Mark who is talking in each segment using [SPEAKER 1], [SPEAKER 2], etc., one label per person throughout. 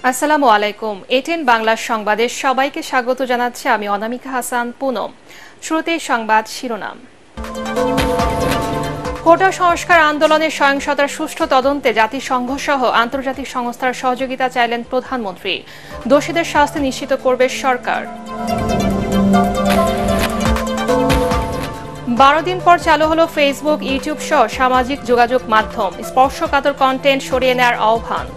[SPEAKER 1] আসসালামু আলাইকুম। এটিএন বাংলা সংবাদে সবাইকে স্বাগত জানাচ্ছি আমি অনামিকা হাসান পুনম। শুরুতেই সংবাদ শিরোনাম। কোটা সংস্কার আন্দোলনের সহিংসতার সুষ্ঠু তদন্তে জাতিসংঘ সহ আন্তর্জাতিক সংস্থার সহযোগিতা চাইলেন প্রধানমন্ত্রী। দোষীদের শাস্তি নিশ্চিত করবে সরকার। 12 দিন পর চালু হলো ফেসবুক, ইউটিউব সহ সামাজিক যোগাযোগ মাধ্যম। স্পর্শকাতর কন্টেন্ট সরিয়ে নেওয়ার আহ্বান।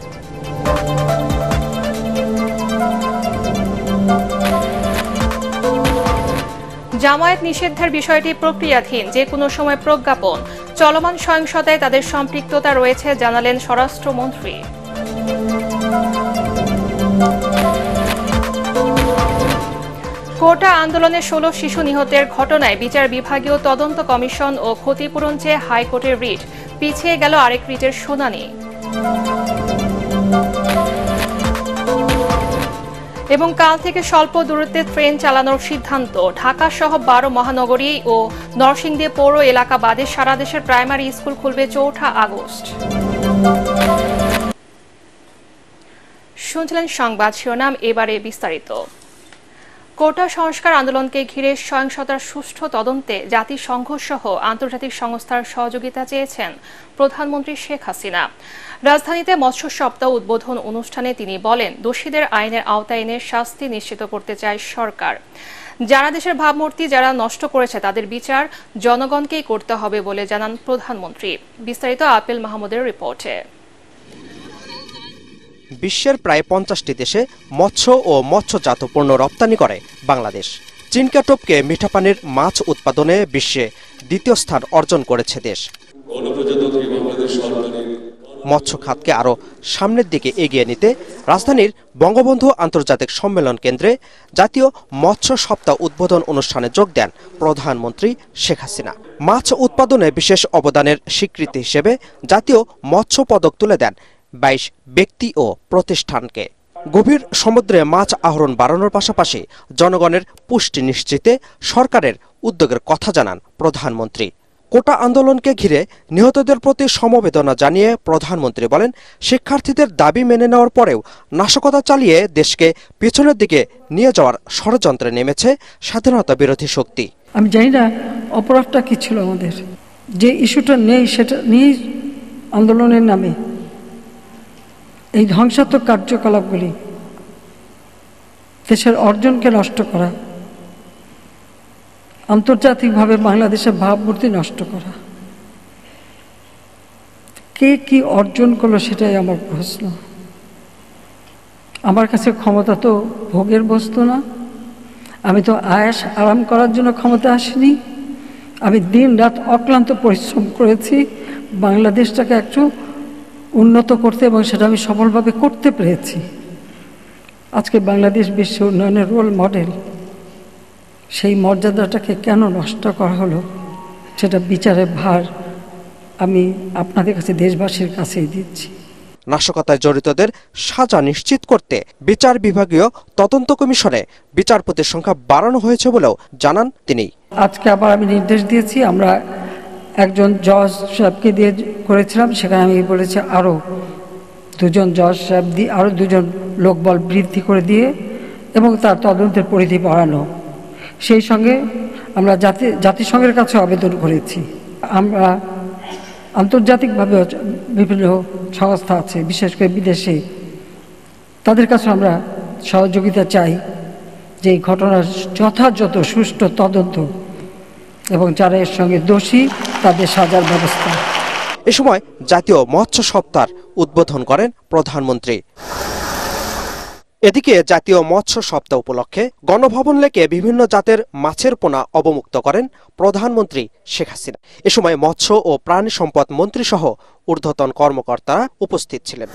[SPEAKER 1] জামায়াত নিষিদ্ধের বিষয়টি প্রক্রিয়াধীন, যে কোনো সময় প্রজ্ঞাপন। চলমান সহিংসতায় তাদের সম্পৃক্ততা রয়েছে জানালেন স্বরাষ্ট্রমন্ত্রী। কোটা আন্দোলনে 16 শিশু নিহতের ঘটনায় বিচার বিভাগীয় তদন্ত কমিশন ও ক্ষতিপূরণ চেয়ে হাইকোর্টের রিট। পিছিয়ে গেল আরেক রিটের শুনানি। এবং কাল থেকে স্বল্প দূরত্বে ট্রেন চালানোর সিদ্ধান্ত। ঢাকা সহ 12 মহানগরী ও নরসিংদী পৌর এলাকা বাদে সারা দেশের প্রাইমারি স্কুল খুলবে 4 আগস্ট। শুনছিলেন সংবাদ শিরোনাম, এবারে বিস্তারিত। কোটা সংস্কার আন্দোলনকে ঘিরে সহিংসতার সুষ্ঠু তদন্তে জাতিসংঘ সহ আন্তর্জাতিক সংস্থার সহযোগিতা চেয়েছেন প্রধানমন্ত্রী শেখ হাসিনা। রাজধানীতে মৎস্য সপ্তাহ উদ্বোধন অনুষ্ঠানে তিনি বলেন, দোষীদের আইনের আওতায় এনে শাস্তি নিশ্চিত করতে চায় সরকার। যারা দেশের ভাবমূর্তি যারা নষ্ট করেছে তাদের বিচার জনগণকেই করতে হবে বলে জানান প্রধানমন্ত্রী। বিস্তারিত আপিল মাহমুদের রিপোর্টে।
[SPEAKER 2] বিশ্বের প্রায় 50টি দেশে মৎস্য ও মৎস্যজাত পণ্য রপ্তানি করে বাংলাদেশ। চীনকে টপকে মিঠা পানির মাছ উৎপাদনে বিশ্বে দ্বিতীয় স্থান অর্জন করেছে দেশ। মৎস্য খাতকে আরও সামনের দিকে এগিয়ে নিতে রাজধানীর বঙ্গবন্ধু আন্তর্জাতিক সম্মেলন কেন্দ্রে জাতীয় মৎস্য সপ্তাহ উদ্বোধন অনুষ্ঠানে যোগ দেন প্রধানমন্ত্রী শেখ হাসিনা। মাছ উৎপাদনে বিশেষ অবদানের স্বীকৃতি হিসেবে জাতীয় মৎস্য পদক তুলে দেন 22 ব্যক্তি ও প্রতিষ্ঠানকে। গভীর সমুদ্রে মাছ আহরণ বাড়ানোর পাশাপাশি জনগণের পুষ্টি নিশ্চিতে সরকারের উদ্যোগের কথা জানান প্রধানমন্ত্রী। কোটা আন্দোলনকে ঘিরে নিহতদের প্রতি সমবেদনা জানিয়ে প্রধানমন্ত্রী বলেন, শিক্ষার্থীদের দাবি মেনে নেওয়ার পরেও নাশকতা চালিয়ে দেশকে পেছনের দিকে নিয়ে যাওয়ার ষড়যন্ত্রে নেমেছে স্বাধীনতা বিরোধী শক্তি।
[SPEAKER 3] আমি জানি না অপরাধটা কি ছিল আমাদের, যে ইস্যুটা নেই সেটা নিয়েই আন্দোলনের নামে এই ধ্বংসাত্মক কার্যকলাপগুলি, দেশের অর্জনকে নষ্ট করা, আন্তর্জাতিকভাবে বাংলাদেশের ভাবমূর্তি নষ্ট করা, কে কি অর্জন করলো সেটাই আমার প্রশ্ন। আমার কাছে ক্ষমতা তো ভোগের বস্তু না, আমি তো আয়াস আরাম করার জন্য ক্ষমতা আসিনি। আমি দিন রাত অক্লান্ত পরিশ্রম করেছি বাংলাদেশটাকে একটু উন্নত করতে, এবং সেটা আমি সফলভাবে করতে পেরেছি। আজকে বাংলাদেশ বিশ্ব উন্নয়নের রোল মডেল, সেই মর্যাদাটাকে কেন নষ্ট করা হলো সেটা বিচারের ভার আমি আপনাদের কাছে, দেশবাসীর কাছেই দিচ্ছি।
[SPEAKER 2] নাশকতায় জড়িতদের সাজা নিশ্চিত করতে বিচার বিভাগীয় তদন্ত কমিশনে বিচারপতির সংখ্যা বাড়ানো হয়েছে বলেও জানান তিনি।
[SPEAKER 3] আজকে আবার আমি নির্দেশ দিয়েছি, আমরা একজন জজ সাহেবকে দিয়ে করেছিলাম, সেখানে আমি বলেছি আরও 2জন জজ সাহেব দিয়ে আরও 2জন লোকবল বৃদ্ধি করে দিয়ে এবং তার তদন্তের পরিধি বাড়ানো। সেই সঙ্গে আমরা জাতিসংঘের কাছে আবেদন করেছি। আমরা আন্তর্জাতিকভাবে বিভিন্ন সংস্থা আছে, বিশেষ করে বিদেশে, তাদের কাছে আমরা সহযোগিতা চাই যে এই ঘটনার যথাযথ সুষ্ঠু তদন্ত এবং যারা এর সঙ্গে দোষী তাদের সাজার ব্যবস্থা।
[SPEAKER 2] এ সময় জাতীয় মৎস্য সপ্তাহ উদ্বোধন করেন প্রধানমন্ত্রী। এদিকে জাতীয় মৎস্য সপ্তাহ উপলক্ষে গণভবন লেকে বিভিন্ন জাতের মাছের পোনা অবমুক্ত করেন প্রধানমন্ত্রী শেখ হাসিনা। এ সময় মৎস্য ও প্রাণী সম্পদ মন্ত্রী সহ ঊর্ধ্বতন কর্মকর্তারা উপস্থিত ছিলেন।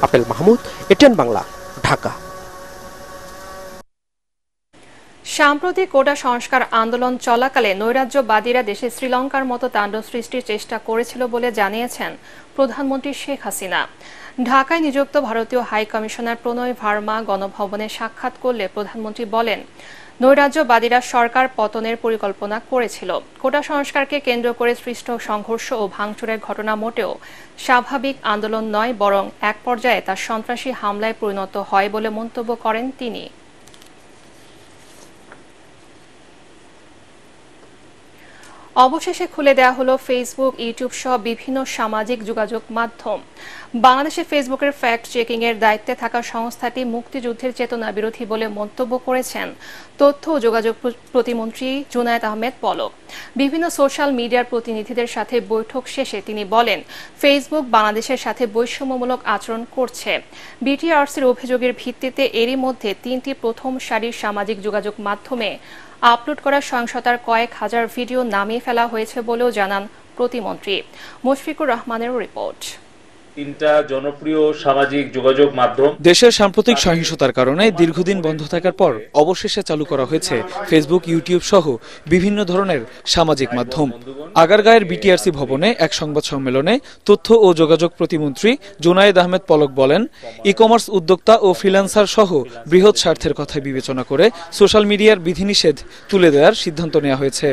[SPEAKER 2] Appeal Mahmud, ATN Bangla, Dhaka.
[SPEAKER 1] সাম্প্রতিক কোটা সংস্কার আন্দোলন চলাকালে নৈরাজ্যবাদীরা দেশে শ্রীলঙ্কার মতো তাণ্ডব সৃষ্টির চেষ্টা করেছিল বলে জানিয়েছেন প্রধানমন্ত্রী শেখ হাসিনা। ঢাকায় নিযুক্ত ভারতীয় হাই কমিশনার প্রণয় ভার্মা গণভবনে সাক্ষাৎ করলে প্রধানমন্ত্রী বলেন, নৈরাজ্যবাদীরা সরকার পতনের পরিকল্পনা করেছিল। কোটা সংস্কারকে কেন্দ্র করে সৃষ্ট সংঘর্ষ ও ভাঙচুরের ঘটনা মোটেও স্বাভাবিক আন্দোলন নয়, বরং এক পর্যায়ে তা সন্ত্রাসী হামলায় পরিণত হয় বলে মন্তব্য করেন তিনি। অবশেষে খুলে দেওয়া হলো ফেসবুক, ইউটিউব সহ বিভিন্ন সামাজিক যোগাযোগ মাধ্যম। বাংলাদেশে ফেসবুকের ফ্যাক্ট চেকিং এর দায়িত্বে থাকা সংস্থাটি মুক্তিযুদ্ধের চেতনা বিরোধী বলে মন্তব্য করেছেন তথ্য ও যোগাযোগ প্রতিমন্ত্রী জুনায়েদ আহমেদ পলক। বিভিন্ন সোশ্যাল মিডিয়ার প্রতিনিধিদের সাথে বৈঠক শেষে তিনি বলেন, ফেসবুক বাংলাদেশের সাথে বৈষম্যমূলক আচরণ করছে। বিটিআরসির অভিযোগের ভিত্তিতে এরই মধ্যে 3টি প্রথম সারির সামাজিক যোগাযোগ মাধ্যমে আপলোড করা সহিংসতার কয়েক হাজার ভিডিও নামিয়ে ফেলা হয়েছে বলেও জানান প্রতিমন্ত্রী। মুশফিকুর রহমানের রিপোর্ট।
[SPEAKER 4] 3টা জনপ্রিয় সামাজিক যোগাযোগ মাধ্যম
[SPEAKER 5] দেশের সাম্প্রতিক সহিংসতার কারণে দীর্ঘদিন বন্ধ থাকার পর অবশেষে চালু করা হয়েছে ফেসবুক, ইউটিউব সহ বিভিন্ন ধরনের সামাজিক মাধ্যম। আগারগাঁয়ের বিটিআরসি ভবনে এক সংবাদ সম্মেলনে তথ্য ও যোগাযোগ প্রতিমন্ত্রী জুনায়েদ আহমেদ পলক বলেন, ই কমার্স উদ্যোক্তা ও ফ্রিল্যান্সার সহ বৃহৎ স্বার্থের কথা বিবেচনা করে সোশ্যাল মিডিয়ার বিধিনিষেধ তুলে দেওয়ার সিদ্ধান্ত নেওয়া হয়েছে।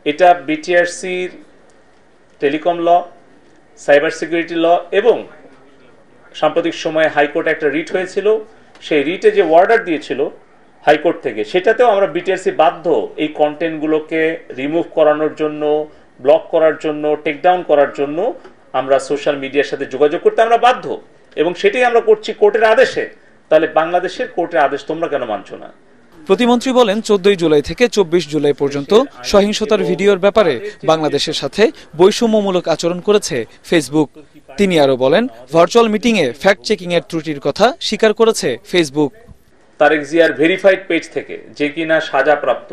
[SPEAKER 4] এটা বিটিআরসির টেলিকম ল, সাইবার সিকিউরিটি ল এবং সাম্প্রতিক সময়ে হাইকোর্টে একটা রিট হয়েছিল, সেই রিটে যে অর্ডার দিয়েছিল হাইকোর্ট থেকে, সেটাতেও আমরা বিটিআরসি বাধ্য এই কন্টেন্টগুলোকে রিমুভ করানোর জন্য, ব্লক করার জন্য, টেকডাউন করার জন্য আমরা সোশ্যাল মিডিয়ার সাথে যোগাযোগ করতে আমরা বাধ্য, এবং সেটাই আমরা করছি কোর্টের আদেশে। তাহলে বাংলাদেশের কোর্টের আদেশ তোমরা কেন মানছো না?
[SPEAKER 5] প্রতিমন্ত্রী বলেন, 14 জুলাই থেকে 24 জুলাই পর্যন্ত সহিংসতার ভিডিওর ব্যাপারে বাংলাদেশের সাথে বৈষম্যমূলক আচরণ করেছে ফেসবুক। তিনি আরো বলেন, ভার্চুয়াল মিটিংয়ে ফ্যাক্ট চেকিং এর ত্রুটির কথা স্বীকার করেছে ফেসবুক।
[SPEAKER 4] তারেক জিয়ার ভেরিফাইড পেজ থেকে যে কিনা সাজাপ্রাপ্ত,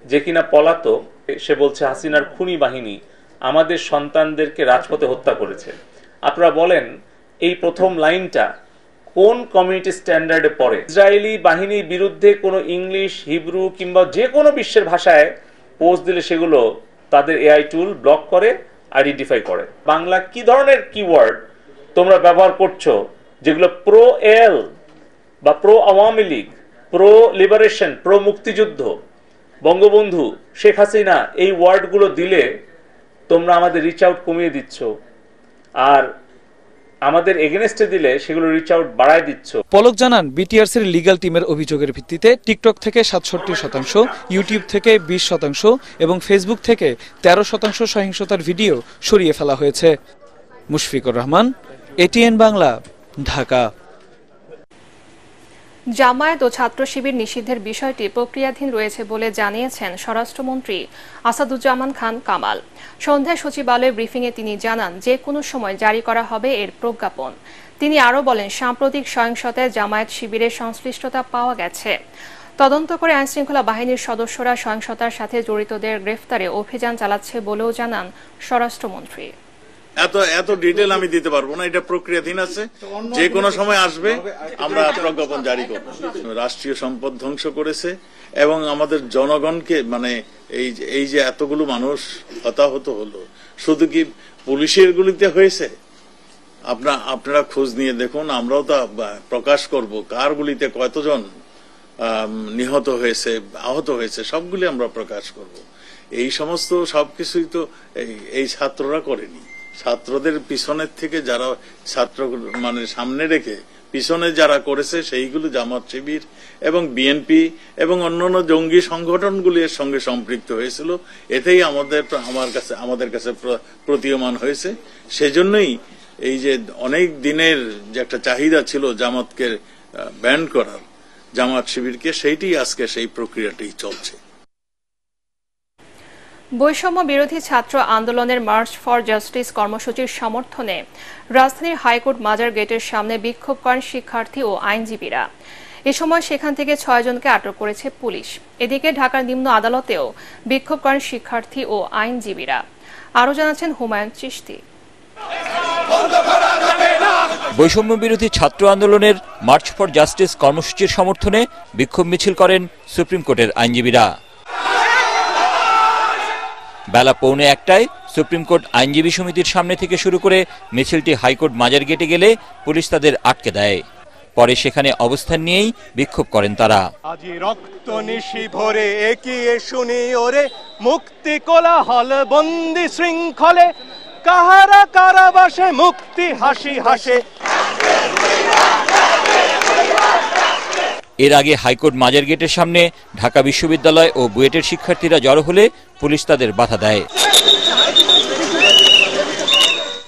[SPEAKER 4] যে কিনা পলাতক, সে বলছে হাসিনার খুনি বাহিনী আমাদের সন্তানদেরকে রাজপথে হত্যা করেছে। আপনারা বলেন এই প্রথম লাইনটা কোন কমিউনিটি স্ট্যান্ডার্ডে পড়ে? ইসরায়েলি বাহিনীর বিরুদ্ধে কোনো ইংলিশ, হিব্রু কিংবা যে কোনো বিশ্বের ভাষায় পোস্ট দিলে সেগুলো তাদের এআই টুল ব্লক করে, আইডেন্টিফাই করে। বাংলা কি ধরনের কিওয়ার্ড তোমরা ব্যবহার করছো যেগুলো প্রো এল বা pro Awami League, pro liberation, pro মুক্তিযুদ্ধ, বঙ্গবন্ধু, শেখ হাসিনা, এই ওয়ার্ডগুলো দিলে তোমরা আমাদের রিচ আউট কমিয়ে দিচ্ছ, আর আমাদের এগেনস্টে দিলে সেগুলো রিচ আউট বাড়ায় দিচ্ছ।
[SPEAKER 5] পলক জানান, বিটিআরসির লিগ্যাল টিমের অভিযোগের ভিত্তিতে টিকটক থেকে 67%, ইউটিউব থেকে 20% এবং ফেসবুক থেকে 13% সহিংসতার ভিডিও সরিয়ে ফেলা হয়েছে। মুশফিকুর রহমান, এটিএন বাংলা, ঢাকা।
[SPEAKER 1] জামায়াত ও ছাত্র শিবির নিষিদ্ধের বিষয়টি প্রক্রিয়াধীন রয়েছে বলে জানিয়েছেন স্বরাষ্ট্রমন্ত্রী আসাদুজ্জামান খান কামাল। সন্ধ্যায় সচিবালয়ে ব্রিফিংয়ে তিনি জানান, যে কোনো সময় জারি করা হবে এর প্রজ্ঞাপন। তিনি আরও বলেন, সাম্প্রতিক সহিংসতায় জামায়াত শিবিরের সংশ্লিষ্টতা পাওয়া গেছে। তদন্ত করে আইনশৃঙ্খলা বাহিনীর সদস্যরা সহিংসতার সাথে জড়িতদের গ্রেফতারে অভিযান চালাচ্ছে বলেও জানান স্বরাষ্ট্রমন্ত্রী।
[SPEAKER 6] এত ডিটেল আমি দিতে পারবো না, এটা প্রক্রিয়াধীন আছে, যে কোনো সময় আসবে আমরা প্রজ্ঞাপন জারি করব। রাষ্ট্রীয় সম্পদ ধ্বংস করেছে এবং আমাদের জনগণকে, মানে এই যে এতগুলো মানুষ হতাহত হলো, শুধু কি পুলিশের গুলিতে হয়েছে? আপনারা খোঁজ নিয়ে দেখুন, আমরাও তা প্রকাশ করব কার গুলিতে কতজন নিহত হয়েছে, আহত হয়েছে, সবগুলি আমরা প্রকাশ করব। এই সমস্ত সবকিছুই তো এই ছাত্ররা করেনি। ছাত্রদের পিছনের থেকে যারা ছাত্র মানে সামনে রেখে পিছনে যারা করেছে সেইগুলো জামাত শিবির এবং বিএনপি এবং অন্যান্য জঙ্গি সংগঠনগুলির সঙ্গে সম্পৃক্ত হয়েছিল। এতেই আমাদের কাছে প্রতীয়মান হয়েছে। সেজন্যই এই যে অনেক দিনের যে একটা চাহিদা ছিল জামাতকে ব্যান করার, জামাত শিবিরকে, সেইটি আজকে সেই প্রক্রিয়াটি চলছে।
[SPEAKER 1] বৈষম্য বিরোধী ছাত্র আন্দোলনের মার্চ ফর জাস্টিস কর্মসূচির সমর্থনে রাজধানীর হাইকোর্ট মাজার গেটের সামনে বিক্ষোভ করেন শিক্ষার্থী ও আইনজীবীরা। এ সময় সেখান থেকে 6 জনকে আটক করেছে পুলিশ। এদিকে ঢাকার নিম্ন আদালতেও বিক্ষোভ করেন শিক্ষার্থী ও আইনজীবীরা। আরও জানাচ্ছেন হুমায়ুন চিশতি।
[SPEAKER 7] বৈষম্য বিরোধী ছাত্র আন্দোলনের মার্চ ফর জাস্টিস কর্মসূচির সমর্থনে বিক্ষোভ মিছিল করেন সুপ্রিম কোর্টের আইনজীবীরা। বেলা 1:45টায় সুপ্রিম কোর্ট আইনজীবী সমিতির সামনে থেকে শুরু করে মিছিলটি হাইকোর্ট মাজার গেটে গেলে পুলিশ তাদের আটকে দেয়। পরে সেখানে অবস্থান নিয়েই বিক্ষোভ করেন তারা।
[SPEAKER 8] আজি রক্ত নিশি ভরে একিয়ে শুনি ওরে, মুক্তি কোলাহল বন্দি শৃঙ্খলে, কাহারা কারাবাসে মুক্তি হাসি হাসে।
[SPEAKER 7] এর আগে হাইকোর্ট মাজার গেটের সামনে ঢাকা বিশ্ববিদ্যালয় ও বুয়েটের শিক্ষার্থীরা জড়ো হলে পুলিশ তাদের বাধা দেয়।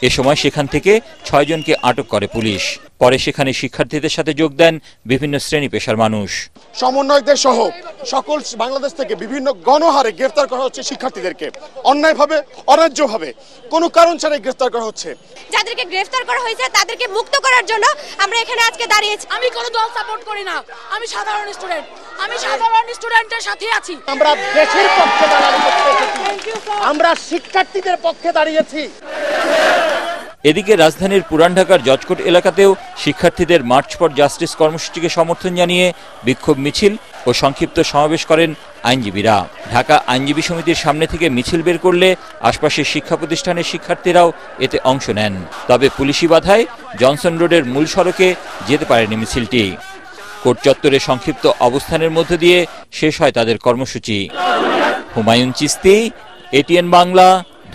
[SPEAKER 7] এ সময় সেখান থেকে 6 জনকে আটক করে পুলিশ। পরে সেখানে শিক্ষার্থীদের সাথে যোগ দেন বিভিন্ন শ্রেণী পেশার মানুষ।
[SPEAKER 9] সমন্বয়কদের সহ সকল বাংলাদেশ থেকে বিভিন্ন গণহারে গ্রেফতার করা হচ্ছে শিক্ষার্থীদেরকে, অন্যায়ভাবে অন্যায্যভাবে কোনো কারণ ছাড়াই গ্রেফতার করা হচ্ছে।
[SPEAKER 10] যাদেরকে গ্রেফতার করা হয়েছে তাদেরকে মুক্ত করার জন্য আমরা এখানে আজকে দাঁড়িয়েছি। আমি কোনো দল সাপোর্ট করি না, আমি সাধারণ স্টুডেন্ট, আমি সাধারণ স্টুডেন্টের সাথে আছি।
[SPEAKER 9] আমরা দেশের পক্ষে দাঁড়িয়েছি, আমরা শিক্ষার্থীদের পক্ষে দাঁড়িয়েছি।
[SPEAKER 7] এদিকে রাজধানীর পুরান ঢাকার জজকোট এলাকাতেও শিক্ষার্থীদের মার্চ ফর জাস্টিস কর্মসূচিকে সমর্থন জানিয়ে বিক্ষোভ মিছিল ও সংক্ষিপ্ত সমাবেশ করেন আইনজীবীরা। ঢাকা আইনজীবী সমিতির সামনে থেকে মিছিল বের করলে আশপাশের শিক্ষা প্রতিষ্ঠানের শিক্ষার্থীরাও এতে অংশ নেন। তবে পুলিশি বাধায় জনসন রোডের মূল সড়কে যেতে পারেনি মিছিলটি। কোর্ট চত্বরে সংক্ষিপ্ত অবস্থানের মধ্য দিয়ে শেষ হয় তাদের কর্মসূচি। হুমায়ুন চিস্তি, এটিএন বাংলা,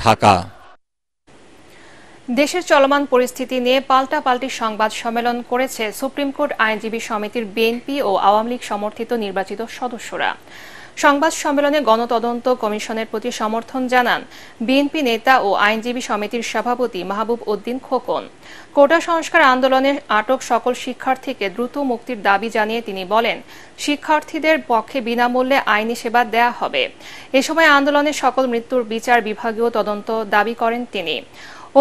[SPEAKER 7] ঢাকা।
[SPEAKER 1] দেশের চলমান পরিস্থিতি নিয়ে পাল্টাপাল্টি সংবাদ সম্মেলন করেছে সুপ্রিম কোর্ট আইনজীবী সমিতির বিএনপি ও আওয়ামী লীগ সমর্থিত নির্বাচিত সদস্যরা। সংবাদ সম্মেলনে গণতদন্ত কমিশনের প্রতি সমর্থন জানান বিএনপি নেতা ও আইনজীবী সমিতির সভাপতি মাহবুব উদ্দিন খোকন। কোটা সংস্কার আন্দোলনে আটক সকল শিক্ষার্থীকে দ্রুত মুক্তির দাবি জানিয়ে তিনি বলেন, শিক্ষার্থীদের পক্ষে বিনামূল্যে আইনি সেবা দেয়া হবে। এ সময় আন্দোলনের সকল মৃত্যুর বিচার বিভাগীয় তদন্ত দাবি করেন তিনি।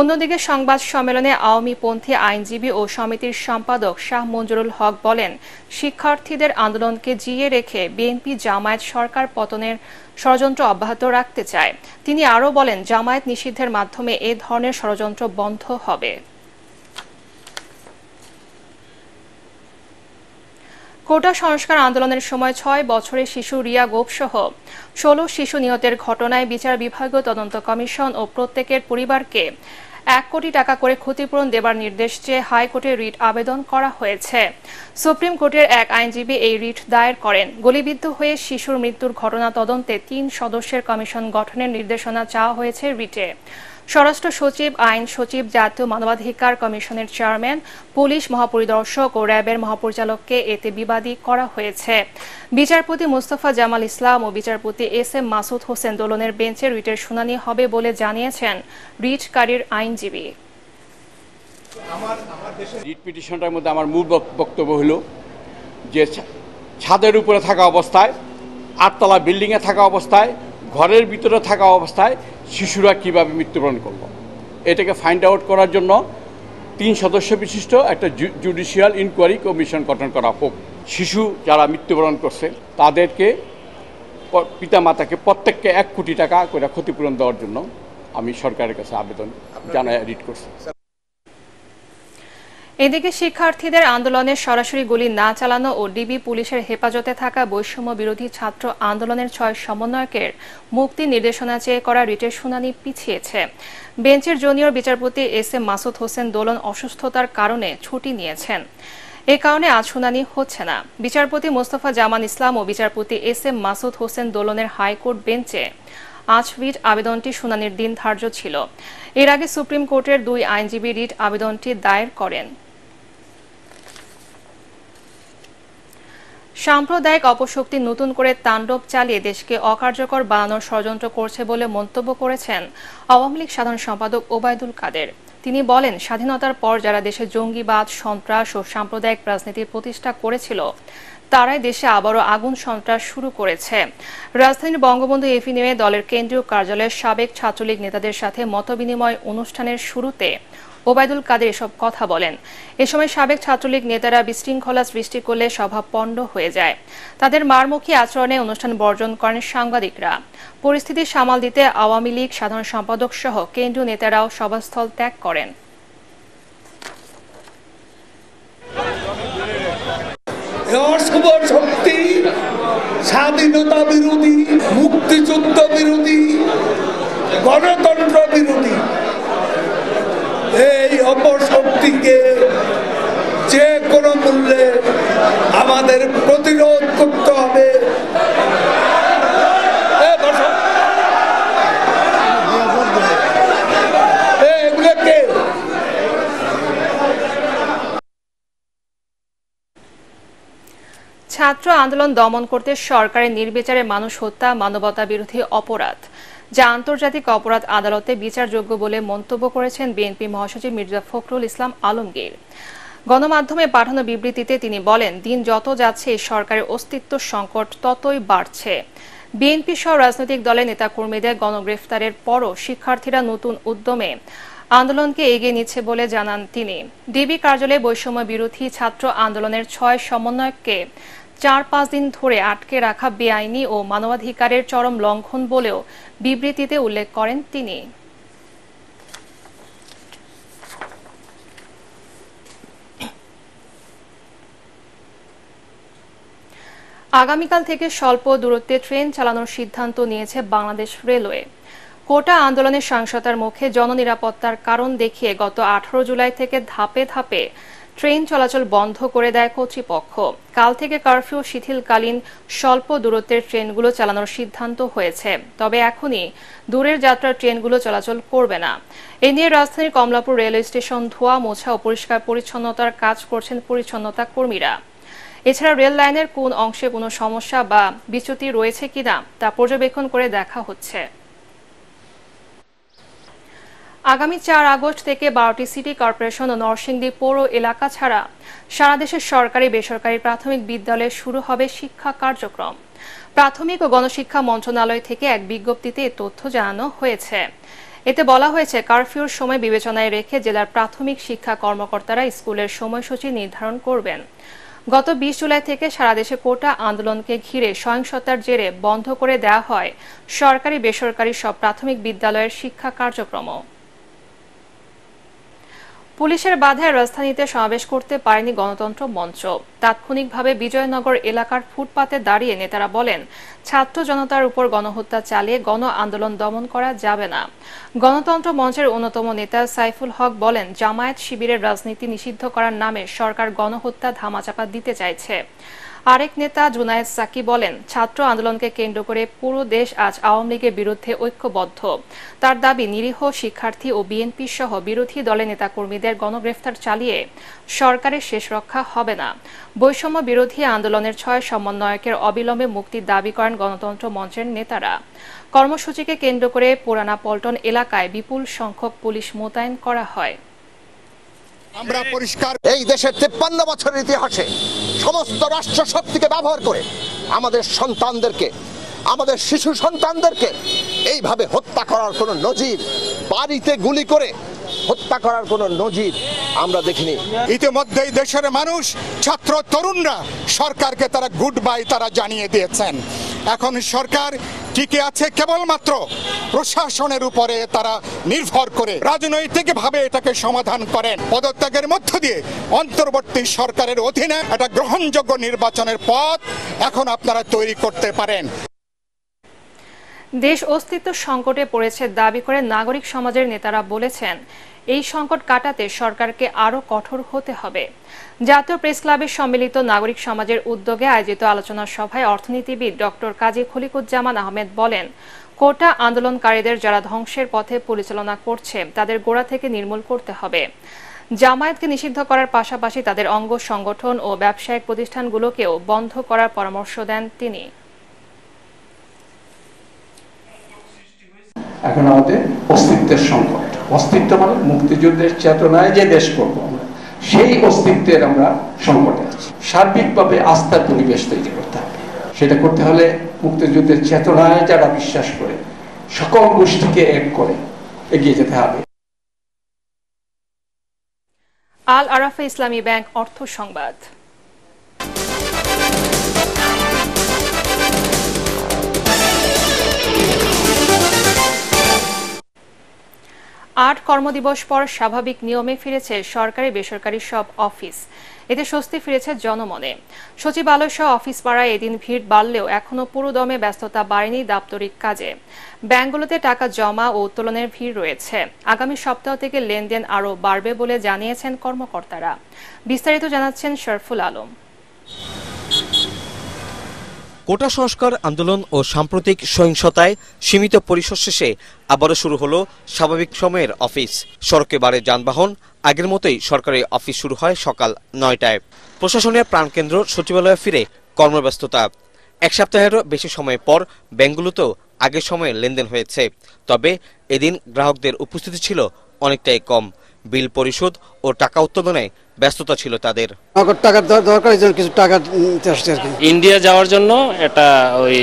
[SPEAKER 1] অন্যদিকে সংবাদ সম্মেলনে আওয়ামীপন্থী আইনজীবী ও সমিতির সম্পাদক শাহ মঞ্জুরুল হক বলেন, শিক্ষার্থীদের আন্দোলনকে জিইয়ে রেখে বিএনপি জামায়াত সরকার পতনের ষড়যন্ত্র অব্যাহত রাখতে চায়। তিনি আরও বলেন, জামায়াত নিষিদ্ধের মাধ্যমে এ ধরনের ষড়যন্ত্র বন্ধ হবে। কোটা সংস্কার আন্দোলনের সময় 6 বছরের শিশু রিয়া গোপ সহ 16 শিশু নিহতের ঘটনায় বিচার বিভাগীয় তদন্ত কমিশন ও প্রত্যেকের পরিবারকে 1 কোটি টাকা করে ক্ষতিপূরণ দেবার নির্দেশ চেয়ে হাইকোর্টে রিট আবেদন করা হয়েছে। সুপ্রিম কোর্টের এক আইনজীবী এই রিট দায়ের করেন। গুলিবিদ্ধ হয়ে শিশুর মৃত্যুর ঘটনা তদন্তে 3 সদস্যের কমিশন গঠনের নির্দেশনা চাওয়া হয়েছে রিটে। স্বরাষ্ট্র সচিব, আইন সচিব, জাতীয় মানবাধিকার কমিশনের চেয়ারম্যান, পুলিশ মহাপরিদর্শক ও র্যাবের মহাপরিচালককে এতে বিবাদী করা হয়েছে। বিচারপতি মুস্তফা জামাল ইসলাম ও বিচারপতি এস.এম. মাসুদ হোসেন দোলনের বেঞ্চে রিটের শুনানি হবে বলে জানিয়েছেন রিটকারীর আইনজীবী।
[SPEAKER 11] রিট পিটিশনটার মধ্যে আমার মূল বক্তব্য হলো যে ছাদের উপরে থাকা অবস্থায়, 8তলা বিল্ডিংয়ে থাকা অবস্থায়, ঘরের ভিতরে থাকা অবস্থায় শিশুরা কিভাবে মৃত্যুবরণ করলো, এটাকে ফাইন্ড আউট করার জন্য 3 সদস্য বিশিষ্ট একটা জুডিশিয়াল ইনকোয়ারি কমিশন গঠন করা হোক। শিশু যারা মৃত্যুবরণ করছে তাদেরকে, পিতামাতাকে প্রত্যেককে 1 কোটি টাকা করে ক্ষতিপূরণ দেওয়ার জন্য আমি সরকারের কাছে আবেদন জানাই রিট করছি।
[SPEAKER 1] এদিকে শিক্ষার্থীদের আন্দোলনে সরাসরি গুলি না চালানো ও ডিবি পুলিশের হেফাজতে থাকা বৈষম্য বিরোধী ছাত্র আন্দোলনের 6 সমন্বয়কের মুক্তি নির্দেশনা চেয়ে করা রিটের শুনানি পিছিয়েছে। বেঞ্চের জুনিয়র বিচারপতি এস.এম. মাসুদ হোসেন দোলন অসুস্থতার কারণে ছুটি নিয়েছেন। এ কারণে আজ শুনানি হচ্ছে না। বিচারপতি মোস্তফা জামান ইসলাম ও বিচারপতি এস.এম. মাসুদ হোসেন দোলনের হাইকোর্ট বেঞ্চে আজ রিট আবেদনটি শুনানির দিন ধার্য ছিল। এর আগে সুপ্রিম কোর্টের 2 আইনজীবী রিট আবেদনটি দায়ের করেন। সাম্প্রদায়িক অপশক্তি নতুন করে তাণ্ডব চালিয়ে দেশকে অকার্যকর বানানোর ষড়যন্ত্র করছে বলে মন্তব্য করেছেন আওয়ামী লীগ সাধারণ সম্পাদক ওবায়দুল কাদের। তিনি বলেন, স্বাধীনতার পর যারা দেশে জঙ্গিবাদ, সন্ত্রাস ও সাম্প্রদায়িক রাজনীতি প্রতিষ্ঠা করেছিল তারাই দেশে আবারও আগুন সন্ত্রাস শুরু করেছে। রাজধানীর বঙ্গবন্ধু এভিনিউয়ে দলের কেন্দ্রীয় কার্যালয়ের সাবেক ছাত্রলীগ নেতাদের সাথে মতবিনিময় অনুষ্ঠানের শুরুতে ওবায়দুল কাদের এসব কথা বলেন। এ সময় সাবেক ছাত্রলীগ নেতারা বিশৃঙ্খলা সৃষ্টি করলে সভা পণ্ড হয়ে যায়। তাদের মারমুখী আচরণে অনুষ্ঠান বর্জন করেন সাংবাদিকরা। পরিস্থিতি সামাল দিতে আওয়ামী লীগ সাধারণ সম্পাদক সহ কেন্দ্রীয় নেতারাও সভাস্থল ত্যাগ করেন।
[SPEAKER 12] শক্তি স্বাধীনতা বিরোধী, মুক্তিযুদ্ধ বিরোধী, গণতন্ত্র বিরোধী এই অপশক্তিকে যে কোনো মূল্যে
[SPEAKER 1] ছাত্র আন্দোলন দমন করতে সরকারের নির্বিচারে মানুষ হত্যা মানবতা বিরোধী অপরাধ, যা আন্তর্জাতিক অপরাধ আদালতে বিচারযোগ্য বলে মন্তব্য করেছেন বিএনপি মহাসচিব মির্জা ফখরুল ইসলাম আলমগীর। গণমাধ্যমে পাঠানো বিবৃতিতে তিনি বলেন, দিন যত যাচ্ছে সরকারের অস্তিত্ব সংকট ততই বাড়ছে। বিএনপি সহ রাজনৈতিক দলের নেতাকর্মীদের গণগ্রেফতারের পরও শিক্ষার্থীরা নতুন উদ্যমে আন্দোলনকে এগিয়ে নিচ্ছে বলে জানান তিনি। ডিবি কার্যালয়ে বৈষম্য বিরোধী ছাত্র আন্দোলনের 6 সমন্বয়ককে 4-5 দিন ধরে আটকে রাখা বেআইনি ও মানবাধিকারের চরম লঙ্ঘন বলেও বিবৃতিতে উল্লেখ করেন তিনি। আগামীকাল থেকে স্বল্প দূরত্বে ট্রেন চালানোর সিদ্ধান্ত নিয়েছে বাংলাদেশ রেলওয়ে। কোটা আন্দোলনের সহিংসতার মুখে জননিরাপত্তার কারণ দেখিয়ে গত 18 জুলাই থেকে ধাপে ধাপে ট্রেন চলাচল বন্ধ করে দেয় কর্তৃপক্ষ। কাল থেকে কারফিউ শিথিলকালীন স্বল্প দূরত্বের ট্রেনগুলো চালানোর সিদ্ধান্ত হয়েছে, তবে এখনই দূরের যাত্রার ট্রেনগুলো চলাচল করবে না। এ নিয়ে রাজধানীর কমলাপুর রেলওয়ে স্টেশন ধোয়া মোছা ও পরিষ্কার পরিচ্ছন্নতার কাজ করছেন পরিচ্ছন্নতা কর্মীরা। এছাড়া রেল লাইনের কোন অংশে কোনো সমস্যা বা বিচ্যুতি রয়েছে কিনা তা পর্যবেক্ষণ করে দেখা হচ্ছে। আগামী 4 আগস্ট থেকে 12টি সিটি কর্পোরেশন ও নরসিংদী পৌর এলাকা ছাড়া সারা দেশের সরকারি বেসরকারি প্রাথমিক বিদ্যালয়ে শুরু হবে শিক্ষা কার্যক্রম। প্রাথমিক ও গণশিক্ষা মন্ত্রণালয় থেকে এক বিজ্ঞপ্তিতে এ তথ্য জানানো হয়েছে। এতে বলা হয়েছে, কারফিউর সময় বিবেচনায় রেখে জেলার প্রাথমিক শিক্ষা কর্মকর্তারা স্কুলের সময়সূচি নির্ধারণ করবেন। গত 20 জুলাই থেকে সারা দেশে কোটা আন্দোলনকে ঘিরে সহিংসতার জেরে বন্ধ করে দেওয়া হয় সরকারি বেসরকারি সব প্রাথমিক বিদ্যালয়ের শিক্ষা কার্যক্রম। পুলিশের বাধায় রাজধানীতে সমাবেশ করতে পারেনি গণতন্ত্র মঞ্চ। তাৎক্ষণিকভাবে বিজয়নগর এলাকার ফুটপাতে দাঁড়িয়ে নেতারা বলেন, ছাত্র জনতার উপর গণহত্যা চালিয়ে গণ আন্দোলন দমন করা যাবে না। গণতন্ত্র মঞ্চের অন্যতম নেতা সাইফুল হক বলেন, জামায়াত শিবিরের রাজনীতি নিষিদ্ধ করার নামে সরকার গণহত্যা ধামাচাপা দিতে চাইছে। আরেক নেতা জুনায়েদ সাকি বলেন, ছাত্র আন্দোলনকে কেন্দ্র করে পুরো দেশ আজ আওয়ামী লীগের বিরুদ্ধে ঐক্যবদ্ধ। তার দাবি, নিরীহ শিক্ষার্থী ও বিএনপি সহ বিরোধী দলের নেতাকর্মীদের গণগ্রেফতার চালিয়ে সরকারের শেষ রক্ষা হবে না। বৈষম্য বিরোধী আন্দোলনের 6 সমন্বয়কের অবিলম্বে মুক্তির দাবি করেন গণতন্ত্র মঞ্চের নেতারা। কর্মসূচিকে কেন্দ্র করে পুরানা পল্টন এলাকায় বিপুল সংখ্যক পুলিশ মোতায়েন করা হয়।
[SPEAKER 9] আমরা পরিষ্কার এই দেশের 53 বছরের ইতিহাসে সমস্ত রাষ্ট্র শক্তিকে ব্যবহার করে আমাদের সন্তানদেরকে, আমাদের শিশু সন্তানদেরকে এইভাবে হত্যা করার কোনো নজির, বাড়িতে গুলি করে হত্যা করার কোনো নজির আমরা দেখিনি।
[SPEAKER 13] ইতিমধ্যেই দেশের মানুষ, ছাত্র তরুণরা সরকারকে তারা গুড বাই তারা জানিয়ে দিয়েছেন। এখন সরকার টিকে আছে কেবলমাত্র প্রশাসনের উপরে তারা নির্ভর করে রাজনৈতিকভাবে এটাকে সমাধান করেন। পদত্যাগের মধ্য দিয়ে অন্তর্বর্তী সরকারের অধীনে একটা গ্রহণযোগ্য নির্বাচনের পথ এখন আপনারা তৈরি করতে পারেন।
[SPEAKER 1] দেশ অস্তিত্ব সংকটে পড়েছে দাবি করে নাগরিক সমাজের নেতারা বলেছেন, এই সংকট কাটাতে সরকারকে আরও কঠোর হতে হবে। জাতীয় প্রেস ক্লাবের সম্মিলিত নাগরিক সমাজের উদ্যোগে আয়োজিত আলোচনা সভায় অর্থনীতিবিদ ডক্টর কাজী খলিকুজ্জামান আহমেদ বলেন, কোটা আন্দোলনকারীদের যারা ধ্বংসের পথে পরিচালনা করছে তাদের গোড়া থেকে নির্মূল করতে হবে। জামায়াতকে নিষিদ্ধ করার পাশাপাশি তাদের অঙ্গ সংগঠন ও ব্যবসায়িক প্রতিষ্ঠানগুলোকেও বন্ধ করার পরামর্শ দেন তিনি।
[SPEAKER 14] এখন আমাদের অস্তিত্বের সংকট। অস্তিত্ব মানে মুক্তিযুদ্ধের চেতনায় যে দেশ করব, সেই অস্তিত্বের আমরা সংকটে আছি। সার্বিকভাবে আস্থার পরিবেশ তৈরি করতে হবে। সেটা করতে হলে মুক্তিযুদ্ধের চেতনায় যারা বিশ্বাস করে সকল গোষ্ঠীকে এক করে এগিয়ে যেতে হবে।
[SPEAKER 1] আল আরাফা ইসলামী ব্যাংক অর্থ সংবাদ। 8 কর্মদিবস পর স্বাভাবিক নিয়মে ফিরেছে সরকারি বেসরকারি সব অফিস। এতে স্বস্তি ফিরেছে জনমনে। সচিবালয় সহ অফিস পাড়ায় এদিন ভিড় বাড়লেও এখনো পুরোদমে ব্যস্ততা বাড়েনি দাপ্তরিক কাজে। ব্যাংকগুলোতে টাকা জমা ও উত্তোলনের ভিড় রয়েছে। আগামী সপ্তাহ থেকে লেনদেন আরও বাড়বে বলে জানিয়েছেন কর্মকর্তারা। বিস্তারিত জানাচ্ছেন শরফুল আলম।
[SPEAKER 2] কোটা সংস্কার আন্দোলন ও সাম্প্রতিক সহিংসতায় সীমিত পরিসর শেষে আবারও শুরু হলো স্বাভাবিক সময়ের অফিস। সড়কে বাড়ে যানবাহন। আগের মতোই সরকারি অফিস শুরু হয় সকাল 9টায়। প্রশাসনের প্রাণকেন্দ্র সচিবালয়ে ফিরে কর্মব্যস্ততা। এক সপ্তাহেরও বেশি সময় পর ব্যাংকগুলোতেও আগের সময়ে লেনদেন হয়েছে, তবে এদিন গ্রাহকদের উপস্থিতি ছিল অনেকটাই কম। বিল পরিশোধ ও টাকা উত্তোলনে ব্যস্ততা ছিল তাদের।
[SPEAKER 15] টাকার দরকার, কিছু টাকা আসছে আর কি। ইন্ডিয়া যাওয়ার জন্য এটা ওই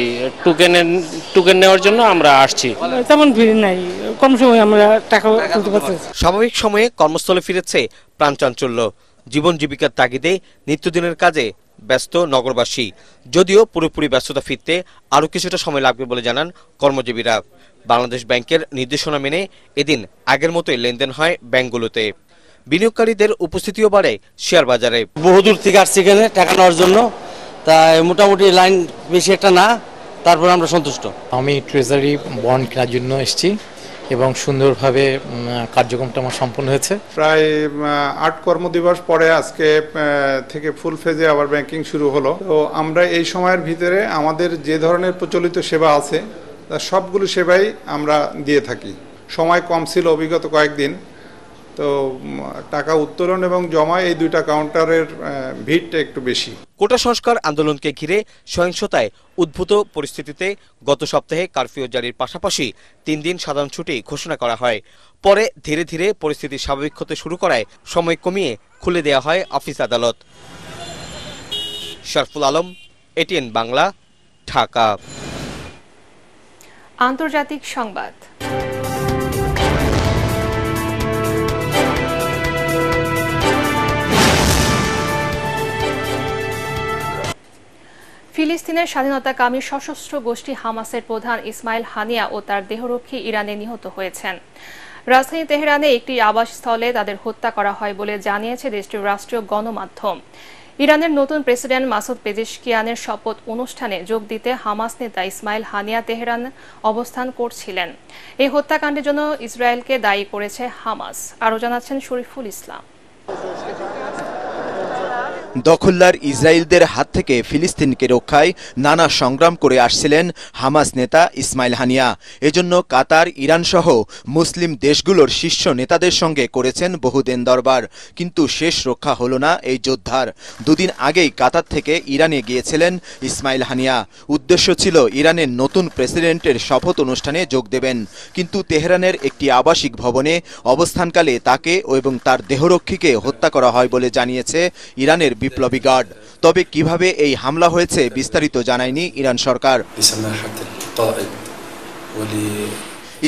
[SPEAKER 15] টোকেন নেওয়ার জন্য আমরা আসছি। তেমন ভিড় নাই, কম সময় আমরা টাকা তুলতে পারছি।
[SPEAKER 2] স্বাভাবিক সময়ে কর্মস্থলে ফিরেছে প্রাণচাঞ্চল্য। জীবন জীবিকার তাগিদে নিত্যদিনের কাজে ব্যস্ত নগরবাসী। যদিও পুরোপুরি ব্যস্ততা ফিরতে আরও কিছুটা সময় লাগবে বলে জানান কর্মজীবীরা। বাংলাদেশ ব্যাংকের নির্দেশনা মেনে এদিন আগের মতোই লেনদেন হয় ব্যাংকগুলোতে। বিনিয়োগকারীদের উপস্থিতিও বাড়ে শেয়ার বাজারে।
[SPEAKER 15] বহুদূর থেকে আসছি এখানে টাকা নেওয়ার জন্য, তাই মোটামুটি লাইন বেশি একটা না, তারপর আমরা সন্তুষ্ট।
[SPEAKER 16] আমি ট্রেজারি বন্ড কেনার জন্য এসেছি এবং সুন্দরভাবে কার্যক্রমটা আমার সম্পন্ন হয়েছে।
[SPEAKER 17] প্রায় ৮ কর্মদিবস পরে আজকে থেকে ফুল ফেজে আবার ব্যাংকিং শুরু হলো। তো আমরা এই সময়ের ভিতরে আমাদের যে ধরনের প্রচলিত সেবা আছে সবগুলো সেবাই আমরা দিয়ে থাকি। সময় কম ছিল অভিগত কয়েকদিন, তো টাকা উত্তোলন এবং জমা এই দুইটা কাউন্টারের ভিড়টা একটু বেশি।
[SPEAKER 2] কোটা সংস্কার আন্দোলনকে ঘিরে সহিংসতায় উদ্ভূত পরিস্থিতিতে গত সপ্তাহে কারফিউ জারির পাশাপাশি ৩ দিন সাধারণ ছুটি ঘোষণা করা হয়। পরে ধীরে ধীরে পরিস্থিতি স্বাভাবিক হতে শুরু করায় সময় কমিয়ে খুলে দেওয়া হয় অফিস আদালত। শরফুল আলম, এটিএন বাংলা, ঢাকা।
[SPEAKER 1] আন্তর্জাতিক সংবাদ। ফিলিস্তিনের স্বাধীনতাকামী সশস্ত্র গোষ্ঠী হামাসের প্রধান ইসমাইল হানিয়া ও তার দেহরক্ষী ইরানে নিহত হয়েছেন। রাজধানী তেহরানে একটি আবাসস্থলে তাদের হত্যা করা হয় বলে জানিয়েছে দেশটির রাষ্ট্রীয় গণমাধ্যম। ইরানের নতুন প্রেসিডেন্ট মাসুদ পেজেশকিয়ানের শপথ অনুষ্ঠানে যোগ দিতে হামাস নেতা ইসমাইল হানিয়া তেহরান অবস্থান করছিলেন। এই হত্যাকাণ্ডের জন্য ইসরায়েলকে দায়ী করেছে হামাস। আরও জানাচ্ছেন শরীফুল ইসলাম।
[SPEAKER 18] দখলদার ইসরায়েলদের হাত থেকে ফিলিস্তিনকে রক্ষায় নানা সংগ্রাম করে আসছিলেন হামাস নেতা ইসমাইল হানিয়া। এজন্য কাতার, ইরান সহ মুসলিম দেশগুলোর শীর্ষ নেতাদের সঙ্গে করেছেন বহুদিন দরবার, কিন্তু শেষ রক্ষা হলো না এই যোদ্ধার। দুদিন আগেই কাতার থেকে ইরানে গিয়েছিলেন ইসমাইল হানিয়া। উদ্দেশ্য ছিল ইরানের নতুন প্রেসিডেন্টের শপথ অনুষ্ঠানে যোগ দেবেন, কিন্তু তেহরানের একটি আবাসিক ভবনে অবস্থানকালে তাকে এবং তার দেহরক্ষীকে হত্যা করা হয় বলে জানিয়েছে ইরানের বিপ্লবী গার্ড। তবে কিভাবে এই হামলা হয়েছে বিস্তারিত জানায়নি ইরান সরকার।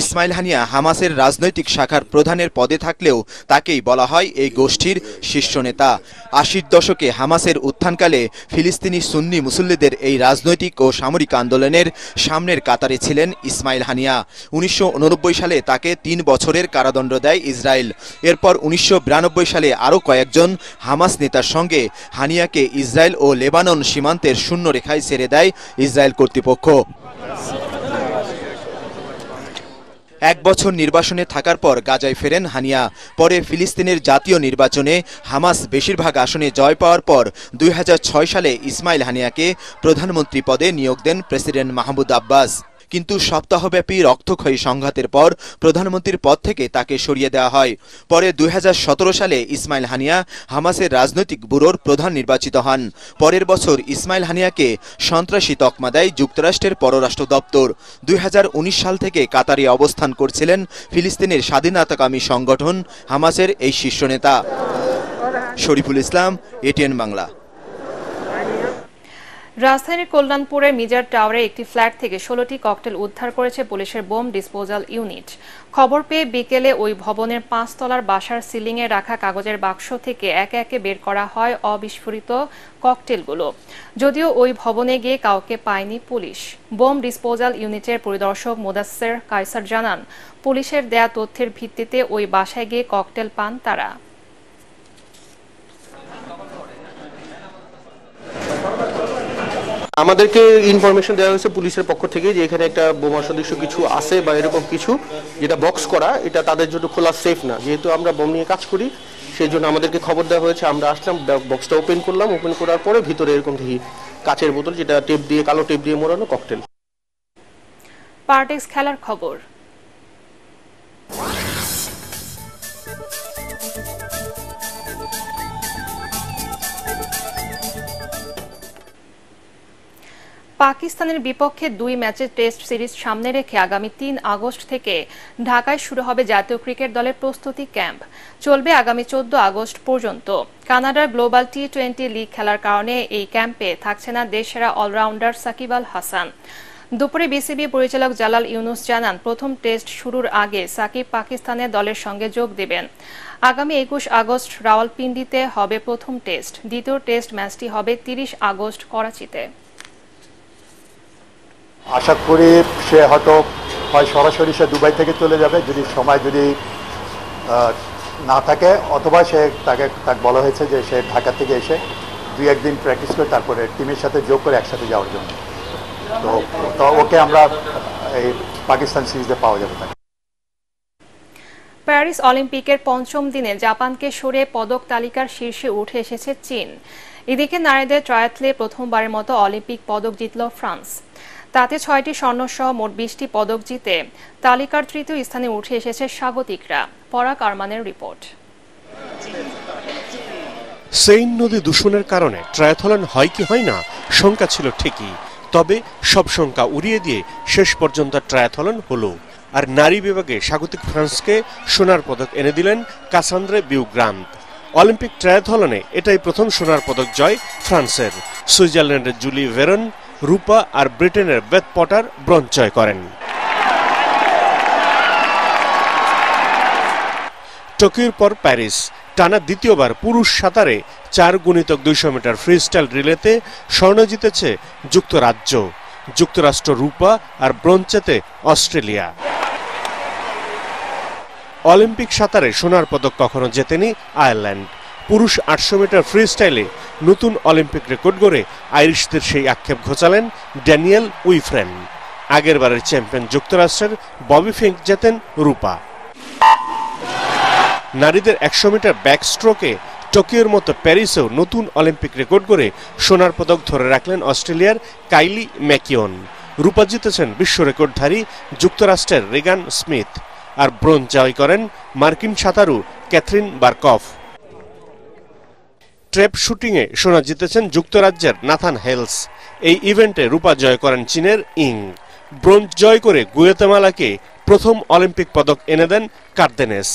[SPEAKER 18] ইসমাইল হানিয়া হামাসের রাজনৈতিক শাখার প্রধানের পদে থাকলেও তাকেই বলা হয় এই গোষ্ঠীর শীর্ষ নেতা। ৮০ দশকে হামাসের উত্থানকালে ফিলিস্তিনি সুন্নি মুসল্লিদের এই রাজনৈতিক ও সামরিক আন্দোলনের সামনের কাতারে ছিলেন ইসমাইল হানিয়া। ১৯৮৯ সালে তাকে ৩ বছরের কারাদণ্ড দেয় ইসরায়েল। এরপর ১৯৯২ সালে আরও কয়েকজন হামাস নেতার সঙ্গে হানিয়াকে ইসরায়েল ও লেবানন সীমান্তের শূন্য রেখায় ছেড়ে দেয় ইসরায়েল কর্তৃপক্ষ। ১ বছর নির্বাসনে থাকার পর গাজায় ফেরেন হানিয়া। পরে ফিলিস্তিনের জাতীয় নির্বাচনে হামাস বেশিরভাগ আসনে জয় পাওয়ার পর ২০০৬ সালে ইসমাইল হানিয়াকে প্রধানমন্ত্রী পদে নিয়োগ দেন প্রেসিডেন্ট মাহমুদ আব্বাস। কিন্তু সপ্তাহব্যাপী রক্তক্ষয়ী সংঘাতের পর প্রধানমন্ত্রীর পদ থেকে তাকে সরিয়ে দেওয়া হয়। পরে ২০১৭ সালে ইসমাইল হানিয়া হামাসের রাজনৈতিক ব্যুরোর প্রধান নির্বাচিত হন। পরের বছর ইসমাইল হানিয়াকে সন্ত্রাসী তকমা দেয় যুক্তরাষ্ট্রের পররাষ্ট্র দপ্তর। ২০১৯ সাল থেকে কাতারে অবস্থান করছিলেন ফিলিস্তিনের স্বাধীনতাকামী সংগঠন হামাসের এই শীর্ষ নেতা। শরীফুল ইসলাম, এটিএন বাংলা।
[SPEAKER 1] রাজধানীর কল্যাণপুরের মিজার টাওয়ারে একটি ফ্ল্যাট থেকে ১৬টি ককটেল উদ্ধার করেছে পুলিশের বোম ডিসপোজাল ইউনিট। খবর পেয়ে বিকেলে ওই ভবনের ৫ তলার বাসার সিলিংয়ে রাখা কাগজের বাক্স থেকে একে একে বের করা হয় অবিস্ফোরিত ককটেলগুলো। যদিও ওই ভবনে গিয়ে কাউকে পায়নি পুলিশ। বোম ডিসপোজাল ইউনিটের পরিদর্শক মোদাসের কায়সার জানান, পুলিশের দেয়া তথ্যের ভিত্তিতে ওই বাসায় গিয়ে ককটেল পান তারা।
[SPEAKER 19] আমাদেরকে ইনফরমেশন দেওয়া হয়েছে পুলিশের পক্ষ থেকে যে এখানে একটা বোমা সদৃশ কিছু আছে বা এরকম কিছু, যেটা বক্স করা, এটা তাদের জন্য খোলা সেফ না। যেহেতু আমরা বোম নিয়ে কাজ করি সেই জন্য আমাদেরকে খবর দেওয়া হয়েছে। আমরা আসলাম, বক্সটা ওপেন করলাম। ওপেন করার পরে ভিতরে এরকম দেখি কাচের বোতল, যেটা টেপ দিয়ে, কালো টেপ দিয়ে মোড়ানো ককটেল।
[SPEAKER 1] পার্টেক্স খেলার খবর। পাকিস্তানের বিপক্ষে 2 ম্যাচের টেস্ট সিরিজ সামনে রেখে আগামী 3 আগস্ট থেকে ঢাকায় শুরু হবে জাতীয় ক্রিকেট দলের প্রস্তুতি ক্যাম্প। চলবে আগামী 14 আগস্ট পর্যন্ত। কানাডার গ্লোবাল টি20 লিগ খেলার কারণে এই ক্যাম্পে থাকছে না দেশসেরা অলরাউন্ডার সাকিব আল হাসান। দুপুরে বিসিবি পরিচালক জালাল ইউনুস জানান, প্রথম টেস্ট শুরুর আগে সাকিব পাকিস্তানের দলের সঙ্গে যোগ দেবেন। আগামী 21 আগস্ট রাওয়ালপিন্ডিতে হবে প্রথম টেস্ট। দ্বিতীয় টেস্ট ম্যাচটি হবে 30 আগস্ট করাচিতে।
[SPEAKER 20] আশা করি সে হয়তো হয় সরাসরি সে দুবাই থেকে চলে যাবে যদি সময় না থাকে, অথবা তাকে বলা হয়েছে যে সে ঢাকা থেকে এসে 2-1 দিন প্র্যাকটিস করে তারপরে টিমের সাথে যোগ করে একসাথে যাওয়ার জন্য। তো ওকে আমরা এই পাকিস্তান সিরিজে পাওয়া যাবে।
[SPEAKER 1] প্যারিস অলিম্পিকের 5ম দিনে জাপানকে সরিয়ে পদক তালিকার শীর্ষে উঠে এসেছে চীন। এদিকে নারীদের ট্রায়াথলে প্রথমবারের মতো অলিম্পিক পদক জিতল ফ্রান্স। তাতে 6টি স্বর্ণসহ মোট 20টি পদক জিতে তালিকার তৃতীয় স্থানে উঠে এসেছে স্বাগতিকরা। পরাগ আরমানের রিপোর্ট।
[SPEAKER 21] সেইন নদী দূষণের কারণে ট্রায়াথলন হয় কি হয় না শঙ্কা ছিল ঠিকই, তবে সব শঙ্কা উড়িয়ে দিয়ে শেষ পর্যন্ত ট্রায়াথলন হলো। আর নারী বিভাগে স্বাগতিক ফ্রান্সকে সোনার পদক এনে দিলেন কাসান্দ্রে বিউগ্রান্ত। অলিম্পিক ট্রায়াথলনে এটাই প্রথম সোনার পদক জয় ফ্রান্সের। সুইজারল্যান্ডের জুলি ভেরন রূপা আর ব্রিটেনের বেথ পটার ব্রোঞ্জ জয় করেন। টোকিওর পর প্যারিস, টানা দ্বিতীয়বার পুরুষ সাঁতারে 4x200 মিটার ফ্রিস্টাইল রিলেতে স্বর্ণ জিতেছে যুক্তরাজ্য। যুক্তরাষ্ট্র রূপা আর ব্রোঞ্জ জেতে অস্ট্রেলিয়া। অলিম্পিক সাঁতারে সোনার পদক কখনো জেতেনি আয়ারল্যান্ড। পুরুষ 800 মিটার ফ্রিস্টাইলে নতুন অলিম্পিক রেকর্ড গড়ে আইরিশদের সেই আক্ষেপ ঘোচালেন ড্যানিয়েল উইফ্রেন। আগেরবারের চ্যাম্পিয়ন যুক্তরাষ্ট্রের ববি ফিঙ্ক জেতেন রূপা। নারীদের 100 মিটার ব্যাক স্ট্রোকে টোকিওর মতো প্যারিসেও নতুন অলিম্পিক রেকর্ড করে সোনার পদক ধরে রাখলেন অস্ট্রেলিয়ার কাইলি ম্যাকিওন। রূপা জিতেছেন বিশ্ব রেকর্ডধারী যুক্তরাষ্ট্রের রিগান স্মিথ, আর ব্রোঞ্জ জয় করেন মার্কিন সাঁতারু ক্যাথরিন বারকফ। ট্র্যাপ শুটিংয়ে সোনা জিতেছেন যুক্তরাজ্যের নাথান হেলস। এই ইভেন্টে রূপা জয় করেন চীনের ইং। ব্রোঞ্জ জয় করে গুয়েতেমালাকে প্রথম অলিম্পিক পদক এনে দেন কার্দেনেস।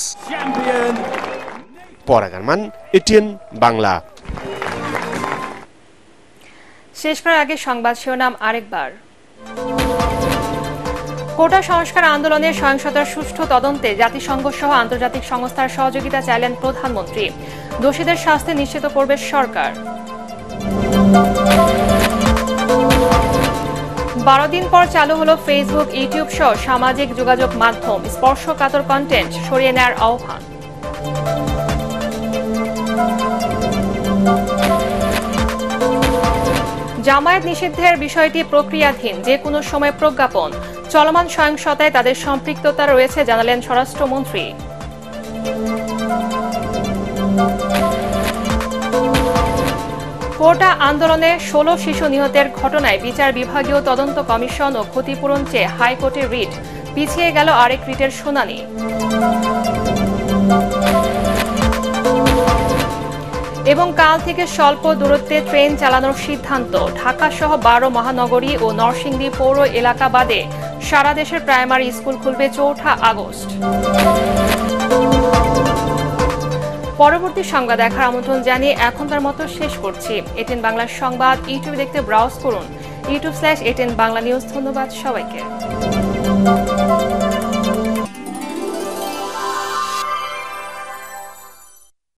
[SPEAKER 21] পরাগ আরমান, এটিএন বাংলা।
[SPEAKER 1] শেষ করার আগে সংবাদ শিরোনাম আরেকবার। কোটা সংস্কার আন্দোলনের সহিংসতার সুষ্ঠু তদন্তে জাতিসংঘ সহ আন্তর্জাতিক সংস্থার সহযোগিতা চাইলেন প্রধানমন্ত্রী। দোষীদের শাস্তি নিশ্চিত করবে সরকার। 12 দিন পর চালু হলো ফেসবুক, ইউটিউব সহ সামাজিক যোগাযোগ মাধ্যম। স্পর্শকাতর কন্টেন্ট সরিয়ে নেওয়ার আহ্বান। জামায়াত নিষিদ্ধের বিষয়টি প্রক্রিয়াধীন, যে কোনো সময় প্রজ্ঞাপন। চলমান সহিংসতায় তাদের সম্পৃক্ততা রয়েছে জানালেন স্বরাষ্ট্রমন্ত্রী। কোটা আন্দোলনে 16 শিশু নিহতের ঘটনায় বিচার বিভাগীয় তদন্ত কমিশন ও ক্ষতিপূরণ চেয়ে হাইকোর্টের রিট। পিছিয়ে গেল আরেক রিটের শুনানি। এবং কাল থেকে স্বল্প দূরত্বে ট্রেন চালানোর সিদ্ধান্ত। ঢাকা সহ 12 মহানগরী ও নরসিংদী পৌর এলাকা বাদে সারা দেশের প্রাইমারি স্কুল খুলবে 4 আগস্ট। পরবর্তী সংবাদ দেখার আমন্ত্রণ জানিয়ে এখনকার মতো শেষ করছি। এটিএন বাংলার সংবাদ ইউটিউবে দেখতে ব্রাউজ করুন youtube/ATN বাংলা নিউজ। ধন্যবাদ সবাইকে।